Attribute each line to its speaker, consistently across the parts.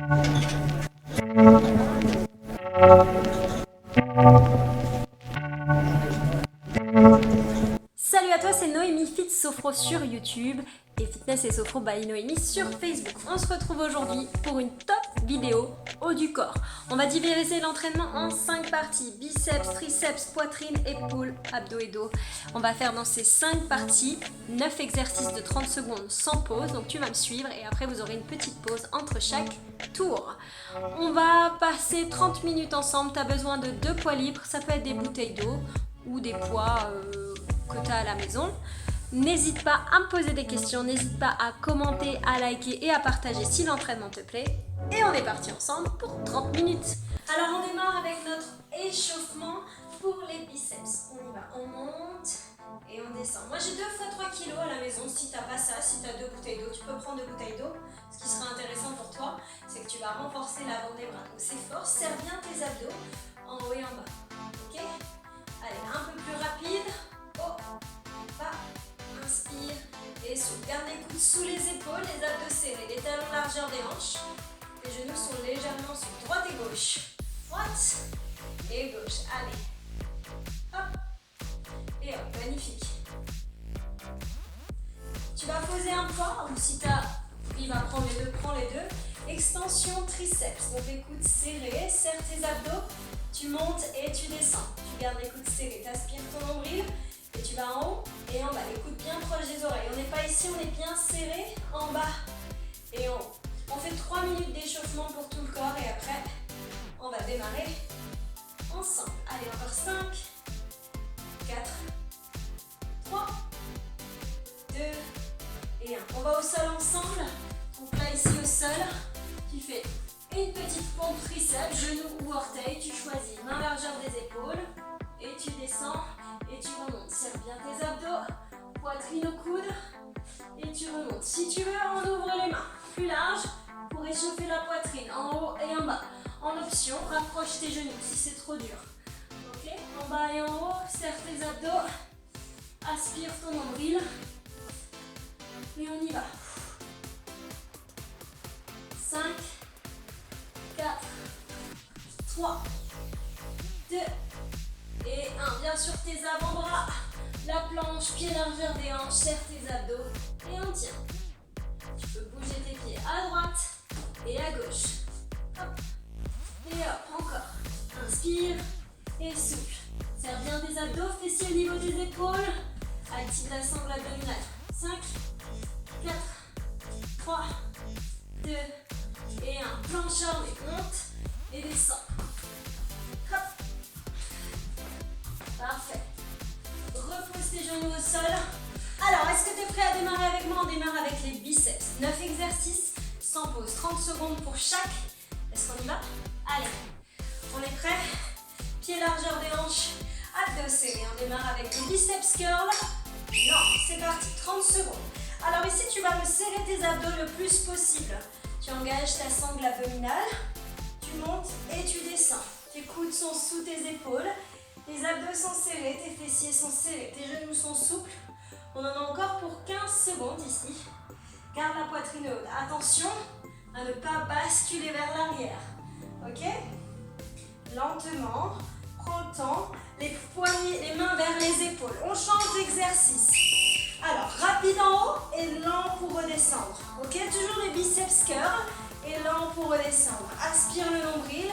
Speaker 1: Salut à toi, c'est Noémie Fit Sophro sur YouTube et Fitness et Sophro by Noémie sur Facebook. On se retrouve aujourd'hui pour une top vidéo haut du corps. On va diviser l'entraînement en 5 parties: biceps, triceps, poitrine, épaules, abdos et dos. On va faire dans ces 5 parties 9 exercices de 30 secondes sans pause. Donc tu vas me suivre et après vous aurez une petite pause entre chaque tour. On va passer 30 minutes ensemble. Tu as besoin de 2 poids libres, ça peut être des bouteilles d'eau ou des poids que tu as à la maison. N'hésite pas à me poser des questions, n'hésite pas à commenter, à liker et à partager si l'entraînement te plaît. Et on est parti ensemble pour 30 minutes. Alors on démarre avec notre échauffement pour les biceps. On y va, on monte et on descend. Moi j'ai 2 fois 3 kg à la maison. Si tu n'as pas ça, si tu as 2 bouteilles d'eau, tu peux prendre 2 bouteilles d'eau. Ce qui sera intéressant pour toi, c'est que tu vas renforcer l'avant des bras. Donc c'est fort, serre bien tes abdos en haut et en bas. Ok ? Allez, un peu plus rapide. Oh, bas, inspire et souffle. Garde les coudes sous les épaules, les abdos serrés, les talons largeur des hanches. Les genoux sont légèrement sur droite et gauche. Droite et gauche. Allez. Hop. Et hop, magnifique. Tu vas poser un poids, ou si tu as, il va prendre les deux, prends les deux. Extension triceps. Donc les coudes serrés, serre tes abdos. Tu montes et tu descends. Tu gardes les coudes serrés. Tu aspires ton nombril et tu vas en haut et en bas. Les coudes bien proches des oreilles. On n'est pas ici, on est bien serré en bas et en haut. On fait 3 minutes d'échauffement pour tout le corps et après, on va démarrer ensemble. Allez, encore 5, 4, 3, 2 et 1. On va au sol ensemble. Donc là, ici au sol, tu fais une petite pompe triceps, genou ou orteil. Tu choisis main largeur des épaules et tu descends et tu remontes. Serre bien tes abdos, poitrine au coude et tu remontes. Si tu veux, on ouvre les mains plus larges pour échauffer la poitrine en haut et en bas. En option, rapproche tes genoux si c'est trop dur. Ok, en bas et en haut, serre tes abdos, aspire ton nombril et on y va. 5, 4, 3, 2 et 1. Bien sûr tes avant-bras, la planche, pied largeur des hanches, serre tes abdos et on tient. Tu peux bouger tes pieds à droite et à gauche. Hop. Et hop, encore. Inspire et souffle. Serre bien tes abdos, fessiers au niveau des épaules. Active la sangle abdominale. 5, 4, 3, 2 et 1. Planche armée, monte et descend. Hop. Parfait. Repose tes genoux au sol. Alors, est-ce que tu es prêt à démarrer avec moi? On démarre avec les biceps. 9 exercices, sans pause. 30 secondes pour chaque. Est-ce qu'on y va? Allez. On est prêt? Pied largeur des hanches, abdos serrés. On démarre avec les biceps curl. Non, c'est parti. 30 secondes. Alors ici, tu vas me serrer tes abdos le plus possible. Tu engages ta sangle abdominale. Tu montes et tu descends. Tes coudes sont sous tes épaules. Les abdos sont serrés, tes fessiers sont serrés, tes genoux sont souples. On en a encore pour 15 secondes ici. Garde la poitrine haute. Attention à ne pas basculer vers l'arrière. Ok? Lentement, prends le temps. Les poignets, les mains vers les épaules. On change d'exercice. Alors, rapide en haut et lent pour redescendre. Ok? Toujours les biceps curl et lent pour redescendre. Aspire le nombril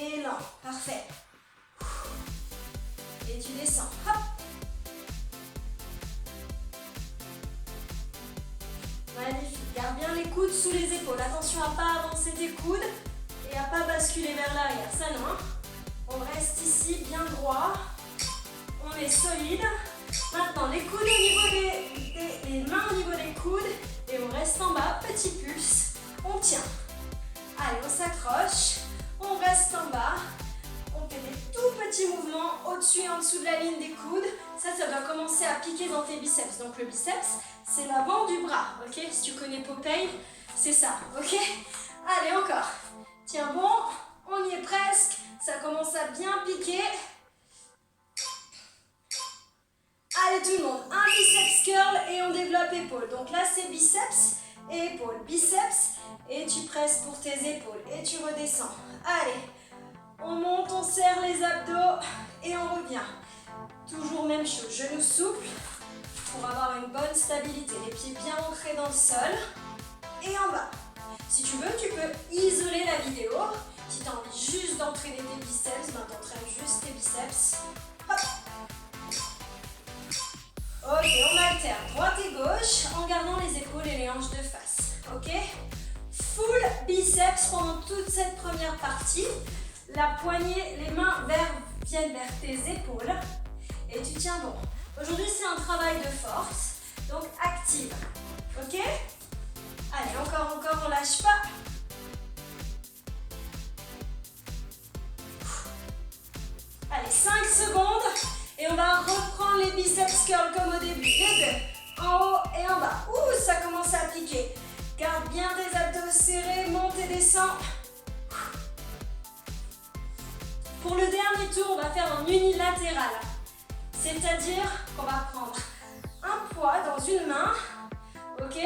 Speaker 1: et lent. Parfait. Et tu descends. Hop. Magnifique. Garde bien les coudes sous les épaules. Attention à ne pas avancer tes coudes et à ne pas basculer vers l'arrière. Ça non. Hein. On reste ici bien droit. On est solide. Maintenant, les coudes au niveau les mains au niveau des coudes. Et on reste en bas. Petit pulse. On tient. Allez, on s'accroche. On reste en bas. On fait des tout petits mouvements au-dessus et en dessous de la ligne des coudes. Ça doit commencer à piquer dans tes biceps. Donc le biceps, c'est l'avant du bras. Ok? Si tu connais Popeye, c'est ça. Ok? Allez, encore. Tiens bon. On y est presque. Ça commence à bien piquer. Allez tout le monde. Un biceps curl et on développe épaule. Donc là, c'est biceps et épaule. Biceps et tu presses pour tes épaules et tu redescends. Allez, on monte, on serre les abdos et on revient. Toujours même chose, genoux souples pour avoir une bonne stabilité. Les pieds bien ancrés dans le sol et en bas. Si tu veux, tu peux isoler la vidéo. Si tu as envie juste d'entraîner tes biceps, ben t'entraînes juste tes biceps. Hop. Ok, on alterne droite et gauche en gardant les épaules et les hanches de face. Ok? Full biceps pendant toute cette première partie. La poignée, les mains viennent vers tes épaules et tu tiens bon. Aujourd'hui, c'est un travail de force, donc active. Ok? Allez, encore, on lâche pas. Allez, 5 secondes et on va reprendre les biceps curls comme au début. Les deux, en haut et en bas. Ouh, ça commence à piquer. Garde bien tes abdos serrés, monte et descends. Pour le dernier tour, on va faire en unilatéral. C'est-à-dire qu'on va prendre un poids dans une main, ok?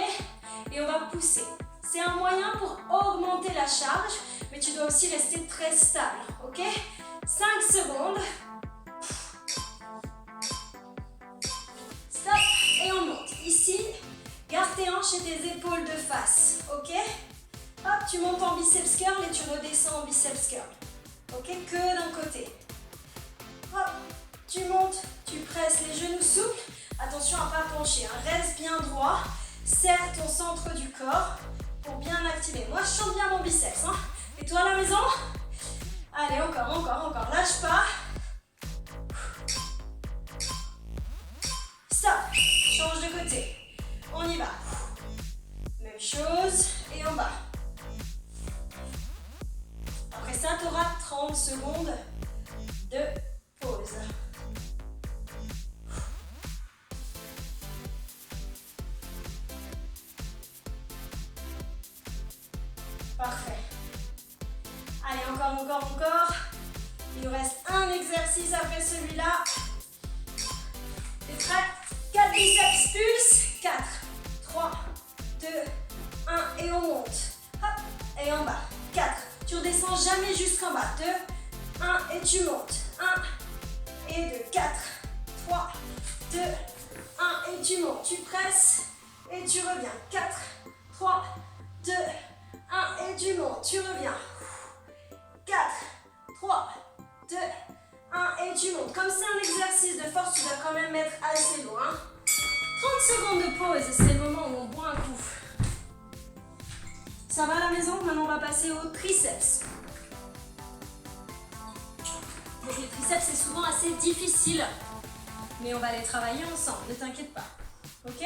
Speaker 1: Et on va pousser. C'est un moyen pour augmenter la charge, mais tu dois aussi rester très stable, ok? 5 secondes. Stop. Et on monte. Ici, garde tes hanches et tes épaules de face, ok? Hop, tu montes en biceps curl et tu redescends en biceps curl. Ok, que d'un côté. Hop, tu montes, tu presses les genoux souples. Attention à ne pas pencher, hein. Reste bien droit. Serre ton centre du corps pour bien activer. Moi, je sens bien mon biceps. Hein. Et toi à la maison? Allez, encore. Lâche pas. Stop. Change de côté. On y va. Même chose. Et en bas. Après ça, tu auras 30 secondes de pause. Parfait. Allez, encore. Il nous reste un exercice après celui-là. T'es prêt? 4 biceps pulse. 4, 3, 2, 1 et on monte. Hop, et en bas. 4. Tu redescends jamais jusqu'en bas. 2, 1 et tu montes. 1 et 2, 4, 3, 2, 1 et tu montes. Tu presses et tu reviens. 4, 3, 2, 1 et tu montes. Tu reviens. 4, 3, 2, 1 et tu montes. Comme c'est un exercice de force, tu dois quand même être assez loin. 30 secondes de pause, c'est le moment où on boit un coup. Ça va à la maison? Maintenant on va passer aux triceps. Donc les triceps c'est souvent assez difficile, mais on va les travailler ensemble, ne t'inquiète pas. Ok?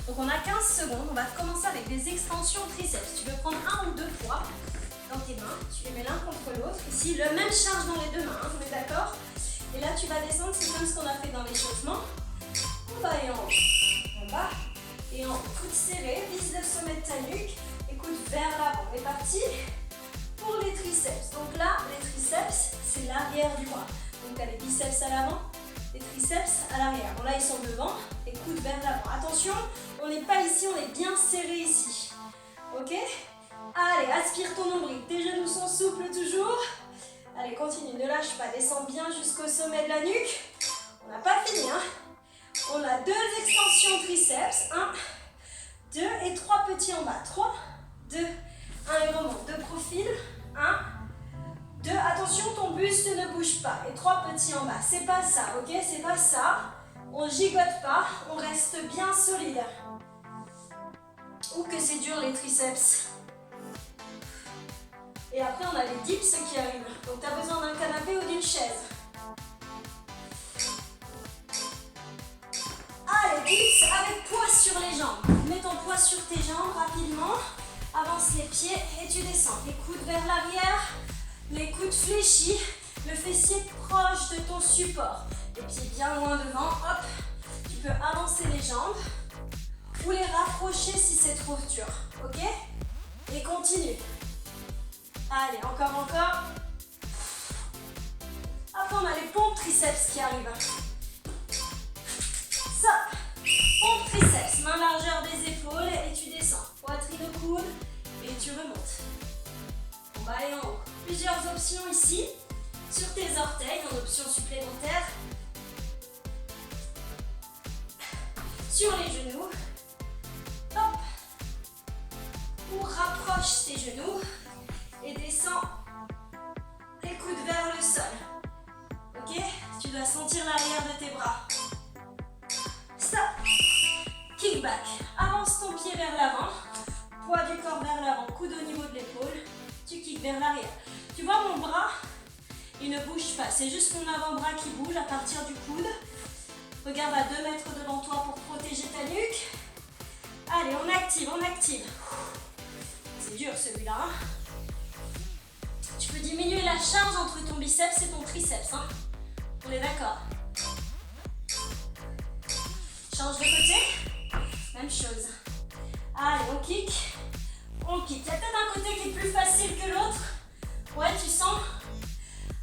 Speaker 1: Donc on a 15 secondes, on va commencer avec des extensions triceps. Tu veux prendre un ou deux poids dans tes mains, tu les mets l'un contre l'autre. Ici, le même charge dans les deux mains, hein, on est d'accord? Et là tu vas descendre, c'est comme ce qu'on a fait dans l'échauffement. En bas et en haut. En bas et en haut. Coude serré, vise le sommet de ta nuque. Écoute vers l'avant. On est parti pour les triceps. Donc là, les triceps, c'est l'arrière du bras. Donc tu as les biceps à l'avant, les triceps à l'arrière. Bon là, ils sont devant et coude vers l'avant. Attention, on n'est pas ici, on est bien serré ici. Ok? Allez, aspire ton nombril. Tes genoux sont souples toujours. Allez, continue, ne lâche pas. Descends bien jusqu'au sommet de la nuque. On n'a pas fini, hein? On a 2 extensions triceps. 1, 2 et 3 petits en bas. 3, 2, 1 et remonte. De profil. 1, 2. Attention, ton buste ne bouge pas. Et 3 petits en bas. C'est pas ça, ok? C'est pas ça. On gigote pas. On reste bien solide. Ou que c'est dur les triceps. Et après, on a les dips qui arrivent. Donc, tu as besoin d'un canapé ou d'une chaise. Allez, dips avec poids sur les jambes. Mets ton poids sur tes jambes rapidement. Avance les pieds et tu descends. Les coudes vers l'arrière, les coudes fléchis, le fessier proche de ton support. Les pieds bien loin devant. Hop, tu peux avancer les jambes ou les rapprocher si c'est trop dur. Ok? Et continue. Allez, encore. Après, on a les pompes triceps qui arrivent. Ça, pompe triceps, main largeur des épaules et tu descends. Poitrine au coude et tu remontes. bas et en haut. Plusieurs options ici, sur tes orteils, en option supplémentaire. Sur les genoux. Hop. Ou rapproche tes genoux et descends les coudes vers le sol. Ok? Tu dois sentir l'arrière de tes bras. Stop. Kick back. Avance ton pied vers l'avant. Poids du corps vers l'avant. Coude au niveau de l'épaule. Tu kicks vers l'arrière. Tu vois mon bras? Il ne bouge pas. C'est juste mon avant-bras qui bouge à partir du coude. Regarde à 2 mètres devant toi pour protéger ta nuque. Allez, on active, on active. C'est dur celui-là. Hein? Tu peux diminuer la charge entre ton biceps et ton triceps. Hein? On est d'accord? Change de côté. Même chose. Allez, on kick. On kick. Il y a peut-être un côté qui est plus facile que l'autre. Ouais, tu sens?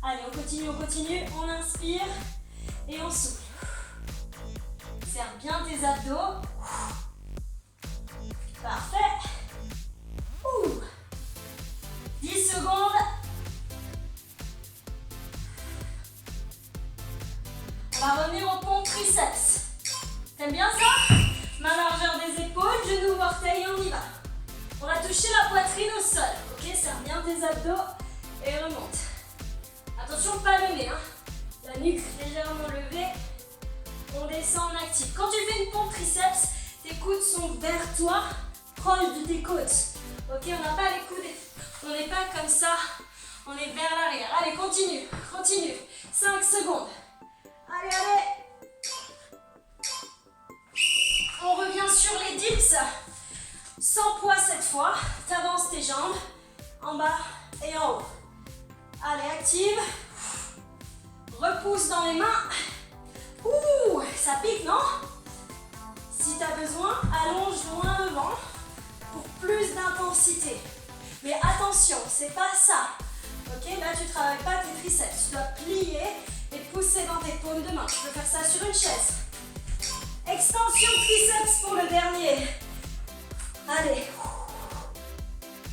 Speaker 1: Allez, on continue. On inspire et on souffle. Serre bien tes abdos. Parfait. 10 secondes. On va revenir au pont triceps. T'aimes bien ça? Main largeur des épaules, genoux, orteils, on y va. On va toucher la poitrine au sol. Ok, serre bien tes abdos et remonte. Attention, pas le nez. Hein. La nuque légèrement levée. On descend en actif. Quand tu fais une pompe triceps, tes coudes sont vers toi, proches de tes côtes. Ok, on n'a pas les coudes, on n'est pas comme ça, on est vers l'arrière. Allez, continue. 5 secondes. Allez. On revient sur les dips. Sans poids cette fois. Tu avances tes jambes en bas et en haut. Allez, active. Repousse dans les mains. Ouh, ça pique, non? Si tu as besoin, allonge loin devant pour plus d'intensité. Mais attention, c'est pas ça. Ok, là tu travailles pas tes triceps. Tu dois plier et pousser dans tes paumes de main. Tu peux faire ça sur une chaise. Extension triceps pour le dernier. Allez.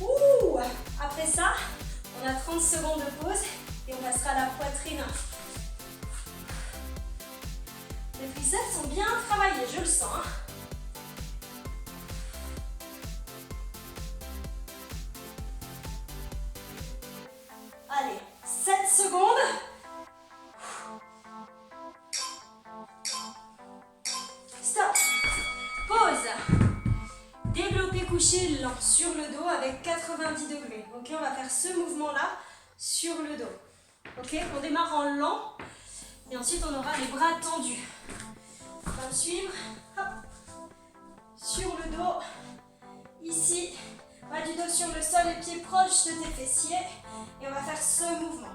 Speaker 1: Ouh. Après ça, on a 30 secondes de pause et on passera à la poitrine. Les triceps sont bien travaillés, je le sens. Hein. Allez, 7 secondes. Stop. Pause. Développé couché lent sur le dos avec 90 degrés. Ok, on va faire ce mouvement-là sur le dos. Ok, on démarre en lent. Et ensuite, on aura les bras tendus. On va me suivre. Hop. Sur le dos. Ici. Bas du dos sur le sol, les pieds proches de tes fessiers. Et on va faire ce mouvement.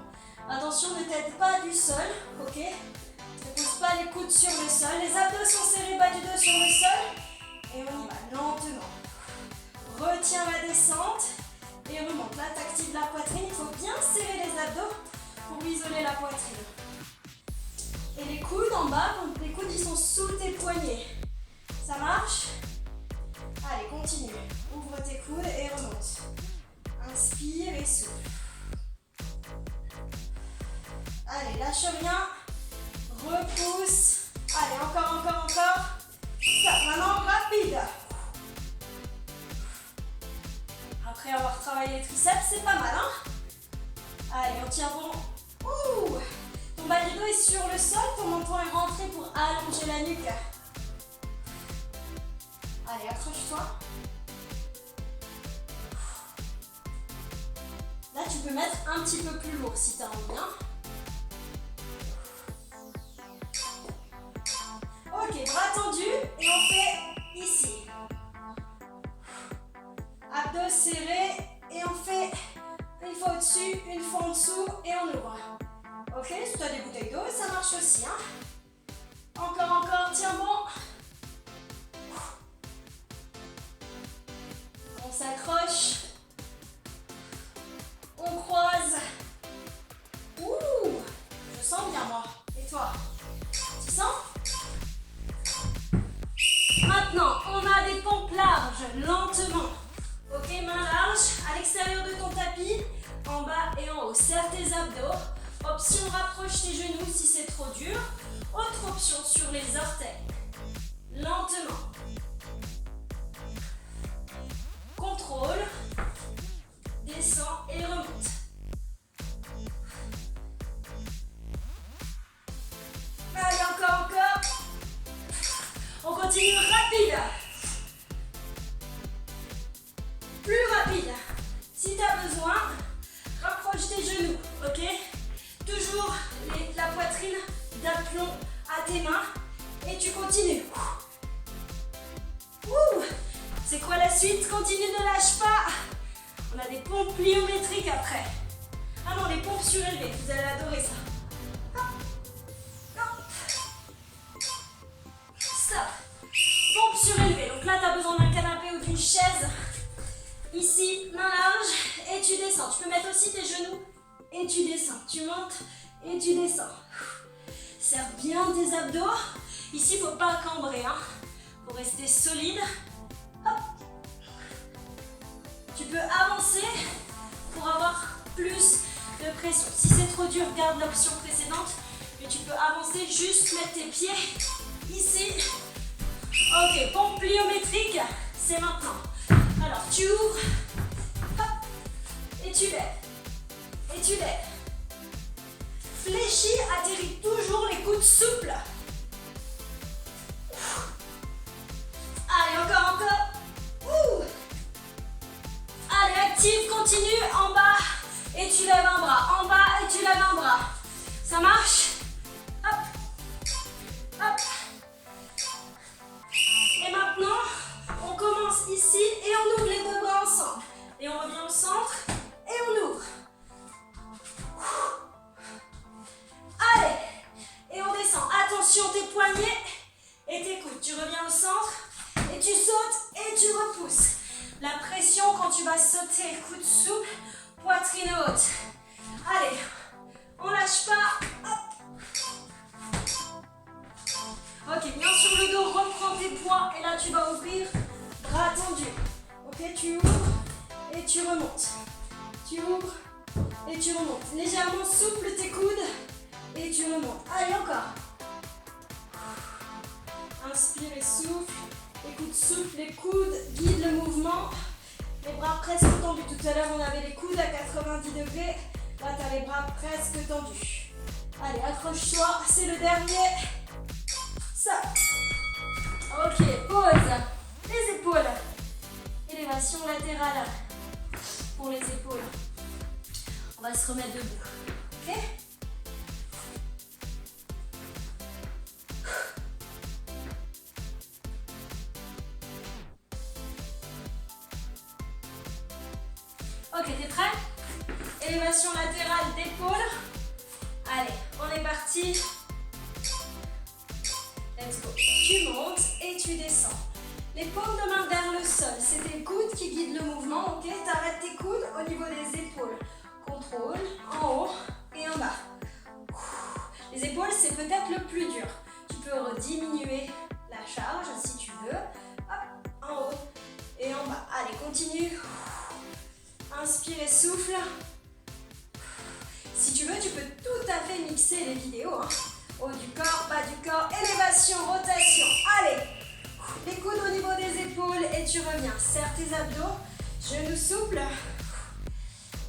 Speaker 1: Attention, ne t'aide pas du sol. Ok. Ne pose pas les coudes sur le sol. Les abdos sont serrés, bas du dos sur le sol. Et on y va lentement. Retiens la descente. Et remonte. Là, tu actives la poitrine. Il faut bien serrer les abdos pour isoler la poitrine. Et les coudes en bas, donc les coudes ils sont sous tes poignets. Ça marche? Allez, continue. Ouvre tes coudes et remonte. Inspire et souffle. Allez, lâche rien. Repousse. Allez, encore. Stop. Maintenant, rapide. Après avoir travaillé les triceps, c'est pas mal, hein? Allez, on tient bon. Ouh! Ton bas du dos est sur le sol, ton menton est rentré pour allonger la nuque. Allez, accroche-toi. Là, tu peux mettre un petit peu plus lourd si tu as envie. Hein. Ok, bras tendus et on fait ici. Abdos serrés et on fait une fois au-dessus, une fois en dessous et on ouvre. Ok, si tu as des bouteilles d'eau, ça marche aussi. Hein. Encore, tiens bon. On s'accroche. On croise. Ouh, je sens bien moi. Et toi? Tu sens? Maintenant, on a des pompes larges, lentement. Ok, main large, à l'extérieur de ton tapis, en en bas et en haut. Serre tes abdos. Option rapproche tes genoux si c'est trop dur. Autre option sur les orteils. Lentement. Contrôle. Descends et remonte. Allez, encore. On continue rapide. Plus rapide. Si tu as besoin, rapproche tes genoux, ok? Toujours la poitrine d'aplomb à tes mains et tu continues. C'est quoi la suite? Continue, ne lâche pas. On a des pompes pliométriques après. Ah non, les pompes surélevées, vous allez adorer ça. Stop. Pompes surélevées, donc là tu as besoin d'un canapé ou d'une chaise. Ici, main large et tu descends. Tu peux mettre aussi tes genoux et tu descends. Tu montes et tu descends. Serre bien tes abdos. Ici, il ne faut pas cambrer. Faut rester solide. Hop. Tu peux avancer pour avoir plus de pression. Si c'est trop dur, garde l'option précédente. Mais tu peux avancer, juste mettre tes pieds ici. Ok, pompe pliométrique, c'est maintenant. Alors, tu ouvres, hop, et tu lèves, et tu lèves. Fléchis, atterris toujours les coudes souples. Allez, encore. Allez, active, continue, en bas, et tu lèves un bras, en bas, et tu lèves un bras. Ça marche? Hop, hop. Et maintenant, on commence ici et on ouvre les deux bras ensemble. Et on revient au centre et on ouvre. Allez, et on descend. Attention, tes poignets et tes coudes. Tu reviens au centre et tu sautes et tu repousses. La pression quand tu vas sauter, coudes souples, poitrine haute. Allez, on lâche pas. Hop. Ok, viens sur le dos, reprends tes poids et là tu vas ouvrir, bras tendus. Ok, tu ouvres et tu remontes. Tu ouvres et tu remontes. Légèrement souple tes coudes et tu remontes. Allez, encore. Inspire et souffle. Les coudes souples, les coudes guident le mouvement. Les bras presque tendus. Tout à l'heure, on avait les coudes à 90 degrés. Là, tu as les bras presque tendus. Allez, accroche-toi. C'est le dernier. Ça. Ok, pause. Les épaules. Élévation latérale pour les épaules. On va se remettre debout. Ok? Ok, t'es prêt? Élévation latérale d'épaule. Allez, on est parti. Let's go. Tu montes et tu descends. Les paumes de main vers le sol. C'est tes coudes qui guident le mouvement. Ok, t'arrêtes tes coudes au niveau des épaules. Contrôle en haut et en bas. Les épaules, c'est peut-être le plus dur. Tu peux diminuer la charge si tu veux. Hop, en haut et en bas. Allez, continue. Inspire et souffle. Si tu veux, tu peux tout à fait mixer les vidéos. Haut du corps, bas du corps, élévation, rotation. Allez, les coudes au niveau des épaules et tu reviens. Serre tes abdos, genoux souples.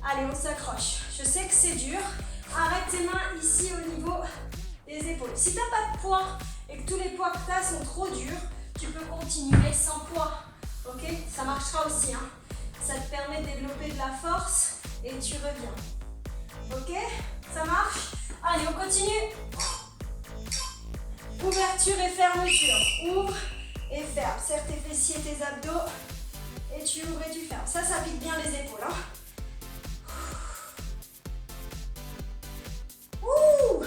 Speaker 1: Allez, on s'accroche. Je sais que c'est dur. Arrête tes mains ici au niveau des épaules. Si tu n'as pas de poids et que tous les poids que tu as sont trop durs, tu peux continuer sans poids. Ok? Ça marchera aussi. Ça te permet de développer de la force et tu reviens. Ok? Ça marche? Allez, on continue. Ouverture et fermeture. Ouvre et ferme. Serre tes fessiers, tes abdos. Et tu ouvres et tu fermes. Ça pique bien les épaules. Ouh!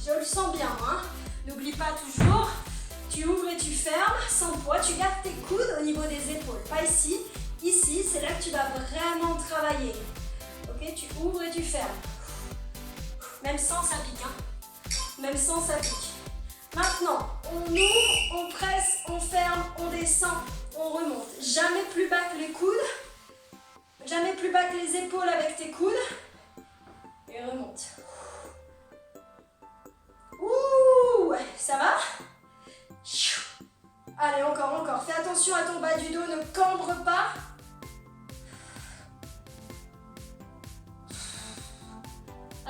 Speaker 1: Je le sens bien. N'oublie pas toujours. Tu ouvres et tu fermes sans poids. Tu gardes tes coudes au niveau des épaules. Pas ici. Ici, c'est là que tu vas vraiment travailler. Ok? Tu ouvres et tu fermes. Même sans, ça pique. Même sans, ça pique. Maintenant, on ouvre, on presse, on ferme, on descend, on remonte. Jamais plus bas que les coudes. Jamais plus bas que les épaules avec tes coudes.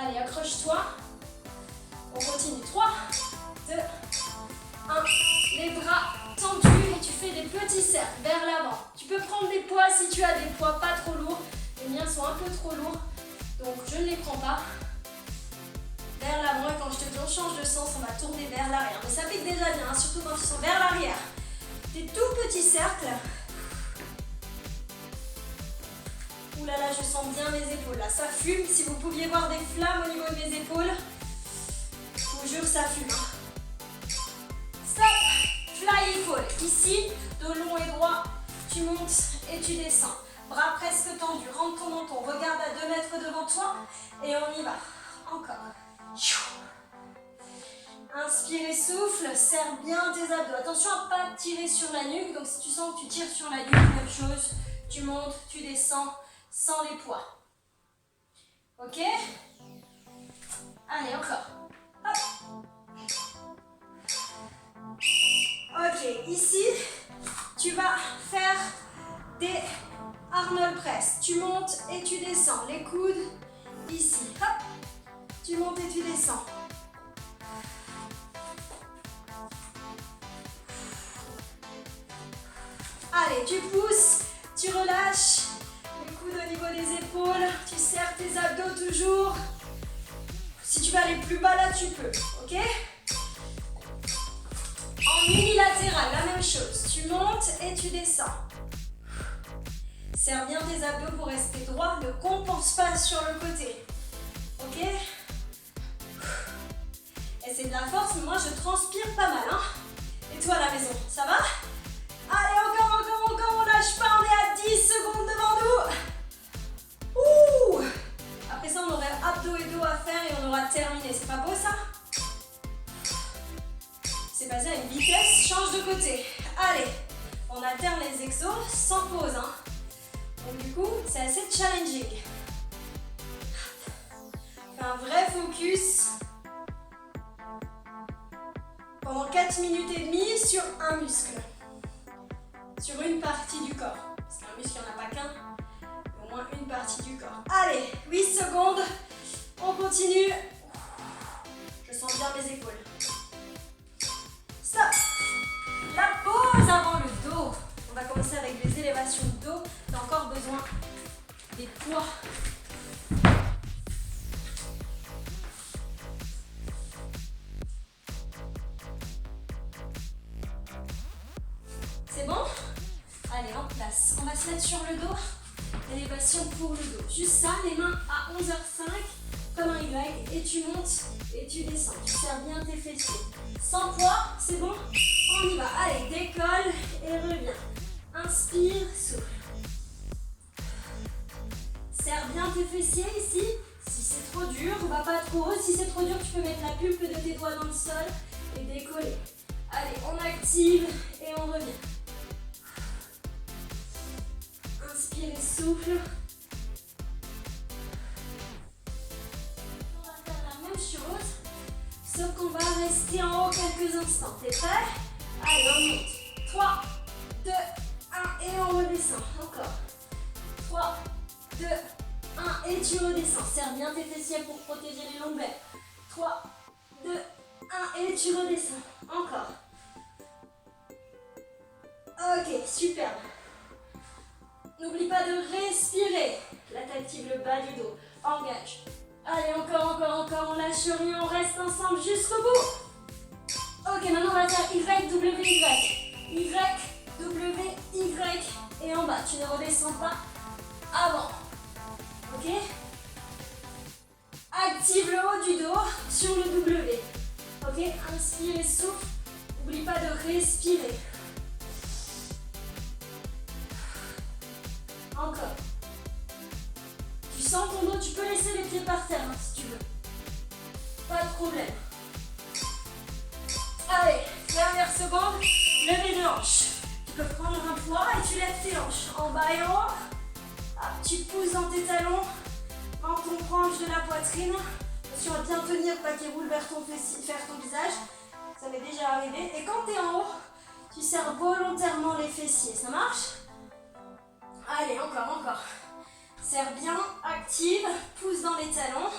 Speaker 1: Allez, accroche-toi. On continue. 3, 2, 1. Les bras tendus et tu fais des petits cercles vers l'avant. Tu peux prendre des poids si tu as des poids pas trop lourds. Les miens sont un peu trop lourds, donc je ne les prends pas. Vers l'avant, et quand je te dis on change de sens, on va tourner vers l'arrière. Mais ça pique déjà bien, hein, surtout quand ils sont vers l'arrière. Des tout petits cercles. Ouh là là, je sens bien mes épaules. Là, ça fume. Si vous pouviez voir des flammes au niveau de mes épaules, je vous jure, ça fume. Stop. Fly épaule. Ici, dos long et droit, tu montes et tu descends. Bras presque tendus. Rentre ton menton. Regarde à 2 mètres devant toi et on y va. Encore. Inspire et souffle, serre bien tes abdos. Attention à ne pas tirer sur la nuque. Donc si tu sens que tu tires sur la nuque, même chose. Tu montes, tu descends sans les poids. Ok? Allez, encore. Hop. Ok, ici, tu vas faire des Arnold Press. Tu montes et tu descends. Les coudes ici. Hop. Tu montes et tu descends. Allez, tu pousses, tu relâches. Les coudes au niveau des épaules. Tu serres tes abdos toujours. Si tu veux aller plus bas, là, tu peux. Ok? En unilatéral, la même chose. Tu montes et tu descends. Serre bien tes abdos pour rester droit. Ne compense pas sur le côté. Ok? Et c'est de la force, mais moi je transpire pas mal. Hein? Et toi à la maison, ça va? Allez, encore, on lâche pas. On est à 10 secondes devant nous. Ouh! Après ça, on aurait abdos et dos à faire et on aura terminé. C'est pas beau ça? C'est passé à une vitesse, change de côté. Allez, on alterne les exos sans pause. Hein? Donc du coup, c'est assez challenging. Fais un vrai focus pendant 4 minutes et demie sur un muscle. Sur une partie du corps. Parce qu'un muscle, il n'y en a pas qu'un. Mais au moins une partie du corps. Allez, 8 secondes. On continue. Je sens bien mes épaules. Stop. La pause avant le dos. On va commencer avec des élévations de dos. Tu as encore besoin des poids. C'est bon? Allez, en place. On va se mettre sur le dos. Élévation pour le dos. Juste ça, les mains à 11h05, comme un Y. Et tu montes et tu descends. Tu serres bien tes fessiers. Sans poids, c'est bon? On y va. Allez, décolle et reviens. Inspire, souffle. Serre bien tes fessiers ici. Si c'est trop dur, on va pas trop haut. Si c'est trop dur, tu peux mettre la pulpe de tes doigts dans le sol et décoller. Allez, on active et on revient. Inspire et souffle. On va faire la même chose, sauf qu'on va rester en haut quelques instants. T'es prêt? Allez, on monte. 3, 2, 1 et on redescend. Encore. 3, 2, 1 et tu redescends. Serre bien tes fessiers pour protéger les lombaires. 3, 2, 1 et tu redescends. Encore. Ok, super. N'oublie pas de respirer. Là, t'actives le bas du dos. Engage. Allez, encore, on lâche rien, on reste ensemble jusqu'au bout. Ok, maintenant on va faire Y, W, Y. Y, W, Y. Et en bas, tu ne redescends pas avant. Ok? Active le haut du dos sur le W. Ok? Inspire et souffle. N'oublie pas de respirer. Encore. Tu sens ton dos, tu peux laisser les pieds par terre hein, si tu veux. Pas de problème. Allez, dernière seconde, levez les hanches. Tu peux prendre un poids et tu lèves tes hanches. En bas et en haut. Hop, tu pousses dans tes talons, dans ton branche de la poitrine. Attention à bien tenir, pas qu'il roule vers ton visage. Ça m'est déjà arrivé. Et quand tu es en haut, tu serres volontairement les fessiers. Ça marche? Allez, encore. Serre bien, active, pousse dans les talons.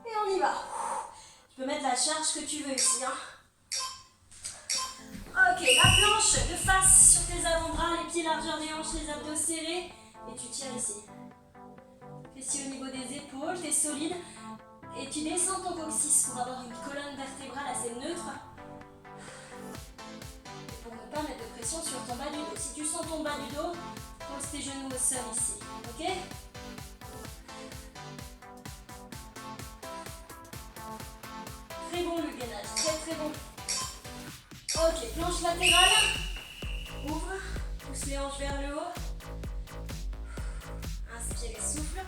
Speaker 1: Et on y va. Tu peux mettre la charge que tu veux ici. Hein. Ok, la planche de face sur tes avant-bras, les pieds largeur des hanches, les abdos serrés. Et tu tires ici. Fessiers au niveau des épaules, tu es solide. Et tu descends ton coccyx pour avoir une colonne vertébrale assez neutre. Et pour ne pas mettre de pression sur ton bas du dos. Si tu sens ton bas du dos, pose tes genoux au sol ici. Ok? Très bon le gainage, très bon. Ok, planche latérale. Ouvre, pousse les hanches vers le haut. Inspire et souffle.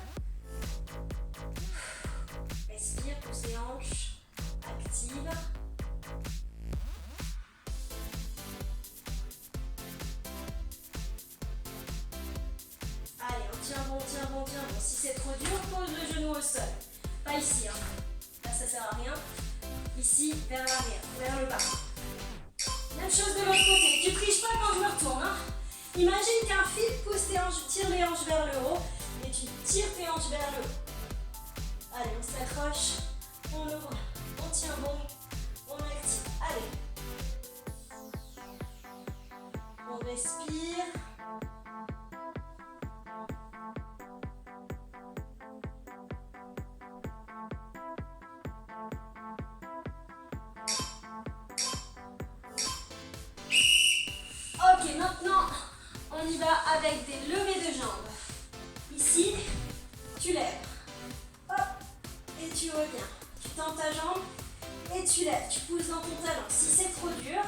Speaker 1: Respire, pousse les hanches. Active. Allez, on tient bon. Si c'est trop dur, pose le genou au sol. Pas ici, hein. Là, ça sert à rien. Ici, vers l'arrière, vers le bas. Même chose de l'autre côté. Tu triches pas quand je me retourne. Hein. Imagine qu'un fil pousse tes hanches, tire les hanches vers le haut et tu tires tes hanches vers le haut. Allez, on s'accroche, on ouvre, on tient bon, on active. Allez. On respire. Ok, maintenant, on y va avec des levées de jambes. Ici, tu lèves. Hop, et tu reviens. Tu tends ta jambe et tu lèves. Tu pousses dans ton talon. Si c'est trop dur,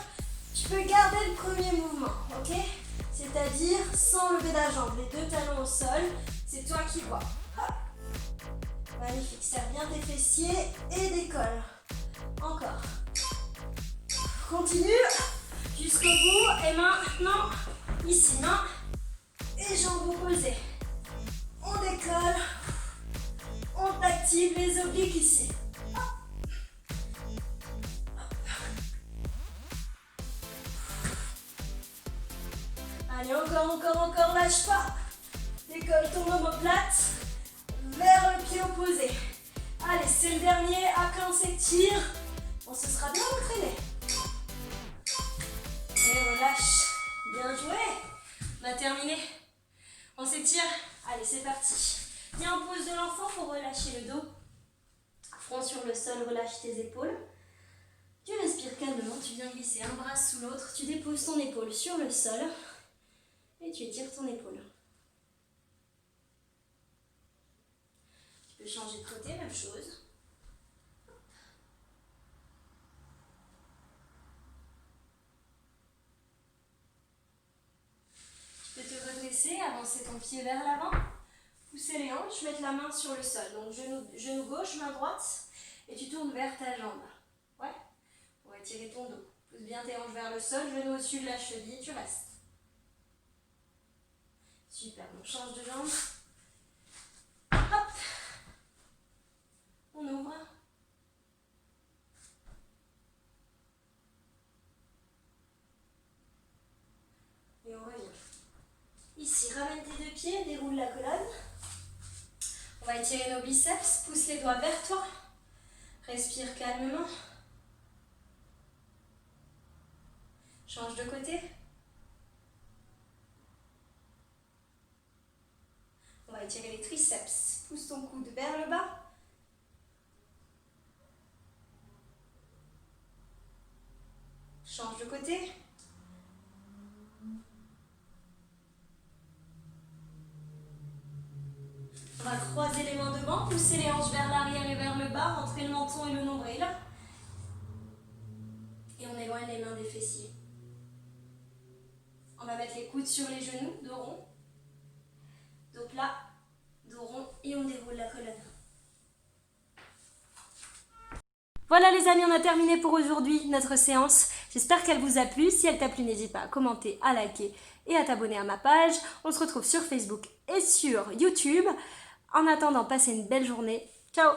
Speaker 1: tu peux garder le premier mouvement, ok? C'est-à-dire sans lever la jambe. Les deux talons au sol, c'est toi qui vois. Hop. Magnifique, serre bien tes fessiers et décolle. Encore. Continue. Jusqu'au bout, et maintenant, ici, main et jambes opposées. On décolle, on active les obliques ici. Hop. Allez, encore, lâche pas. Décolle ton omoplate vers le pied opposé. Allez, c'est le dernier, après on s'étire. On se sera bien entraîné. Et relâche. Bien joué. On a terminé. On s'étire. Allez, c'est parti. Viens en pose de l'enfant pour relâcher le dos. Front sur le sol, relâche tes épaules. Tu respires calmement. Tu viens glisser un bras sous l'autre. Tu déposes ton épaule sur le sol. Et tu étires ton épaule. Tu peux changer de côté, même chose. Avancer ton pied vers l'avant, pousser les hanches, mettre la main sur le sol. Donc genou gauche, main droite, et tu tournes vers ta jambe. Ouais, pour étirer ton dos. Pousse bien tes hanches vers le sol, genou au-dessus de la cheville, tu restes. Super, on change de jambe. Hop, on ouvre. Et on revient. Ici, ramène tes deux pieds, déroule la colonne. On va étirer nos biceps, pousse les doigts vers toi. Respire calmement. Change de côté. On va étirer les triceps. Pousse ton coude vers le bas. Change de côté. On va croiser les mains devant, pousser les hanches vers l'arrière et vers le bas, rentrer le menton et le nombril. Et on éloigne les mains des fessiers. On va mettre les coudes sur les genoux, dos rond. Dos plat, dos rond et on déroule la colonne. Voilà les amis, on a terminé pour aujourd'hui notre séance. J'espère qu'elle vous a plu. Si elle t'a plu, n'hésite pas à commenter, à liker et à t'abonner à ma page. On se retrouve sur Facebook et sur YouTube. En attendant, passez une belle journée. Ciao!